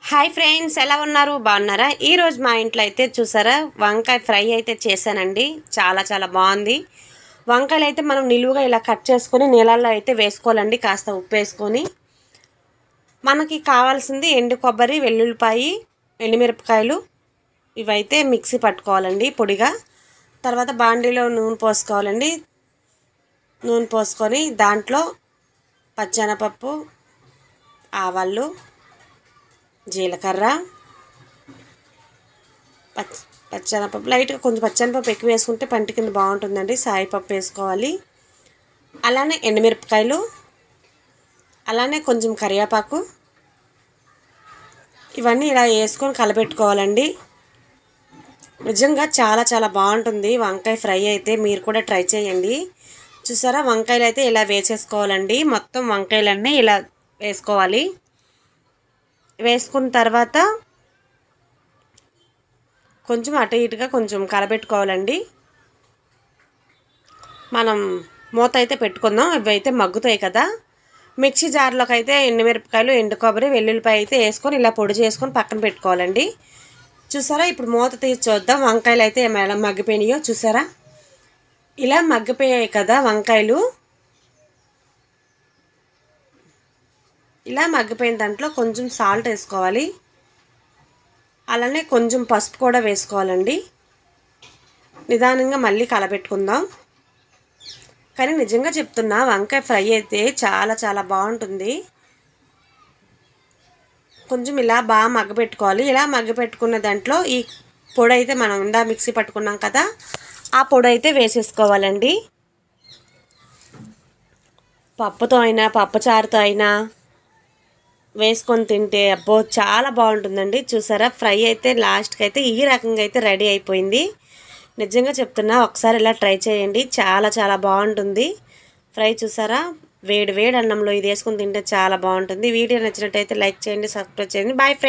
Hi friends, ఎలా ఉన్నారు? బాగున్నారా? ఈరోజు మా ఇంట్లో అయితే చూసారా వంకాయ ఫ్రై అయితే చేశానండి. చాలా చాలా బాగుంది. వంకాయలు అయితే మనం నిలువుగా ఇలా కట్ చేసుకొని నీళ్ళల్లో అయితే వేసుకోవాలండి, కాస్త ఉప్పు వేసుకొని. మనకి కావాల్సింది ఎండు కొబ్బరి, వెల్లుల్లిపాయి, ఎండుమిరపకాయలు ఇవైతే మిక్సీ పట్టుకోవాలండి పొడిగా. తర్వాత బాండీలో నూనె పోసుకోవాలండి. నూనె పోసుకొని దాంట్లో పచ్చెనపప్పు, ఆవాలు, జీలకర్ర, పచ్చెనపప్పు లైట్గా కొంచెం పచ్చెనపప్పు ఎక్కువ వేసుకుంటే పంట కింద బాగుంటుందండి. సాయిపప్పు వేసుకోవాలి. అలానే ఎండుమిరపకాయలు, అలానే కొంచెం కరివేపాకు, ఇవన్నీ ఇలా వేసుకొని కలపెట్టుకోవాలండి. నిజంగా చాలా చాలా బాగుంటుంది వంకాయ ఫ్రై అయితే. మీరు కూడా ట్రై చేయండి. చూసారా వంకాయలు అయితే ఇలా వేసేసుకోవాలండి. మొత్తం వంకాయలన్నీ ఇలా వేసుకోవాలి. వేసుకున్న తర్వాత కొంచెం అటు ఇటుగా కొంచెం కలబెట్టుకోవాలండి. మనం మూత అయితే పెట్టుకుందాం. ఇవి అయితే మగ్గుతాయి కదా. మిక్సీ జార్లోకి అయితే ఎండుమిరపకాయలు, ఎండు కొబ్బరి, వెల్లుల్లిపాయ అయితే వేసుకొని ఇలా పొడి చేసుకొని పక్కన పెట్టుకోవాలండి. చూసారా ఇప్పుడు మూత తీసి చూద్దాం వంకాయలు అయితే ఎలా మగ్గిపోయినాయో. చూసారా ఇలా మగ్గిపోయాయి కదా వంకాయలు. ఇలా మగ్గిపోయిన దాంట్లో కొంచెం సాల్ట్ వేసుకోవాలి. అలానే కొంచెం పసుపు కూడా వేసుకోవాలండి. నిదానంగా మళ్ళీ కలపెట్టుకుందాం. కానీ నిజంగా చెప్తున్నా వంకాయ ఫ్రై అయితే చాలా చాలా బాగుంటుంది. కొంచెం ఇలా బాగా మగ్గపెట్టుకోవాలి. ఇలా మగ్గపెట్టుకున్న దాంట్లో ఈ పొడి అయితే మనం ఇందా మిక్సీ పట్టుకున్నాం కదా, ఆ పొడి అయితే వేసేసుకోవాలండి. పప్పుతో అయినా పప్పుచారుతో అయినా వేసుకొని తింటే అబ్బో చాలా బాగుంటుందండి. చూసారా ఫ్రై అయితే లాస్ట్కి అయితే ఈ రకంగా అయితే రెడీ అయిపోయింది. నిజంగా చెప్తున్నా ఒకసారి ఇలా ట్రై చేయండి. చాలా చాలా బాగుంటుంది ఫ్రై. చూసారా వేడి వేడి అన్నంలో ఇది వేసుకొని తింటే చాలా బాగుంటుంది. వీడియో నచ్చినట్టయితే లైక్ చేయండి, సబ్స్క్రైబ్ చేయండి. Bye friends.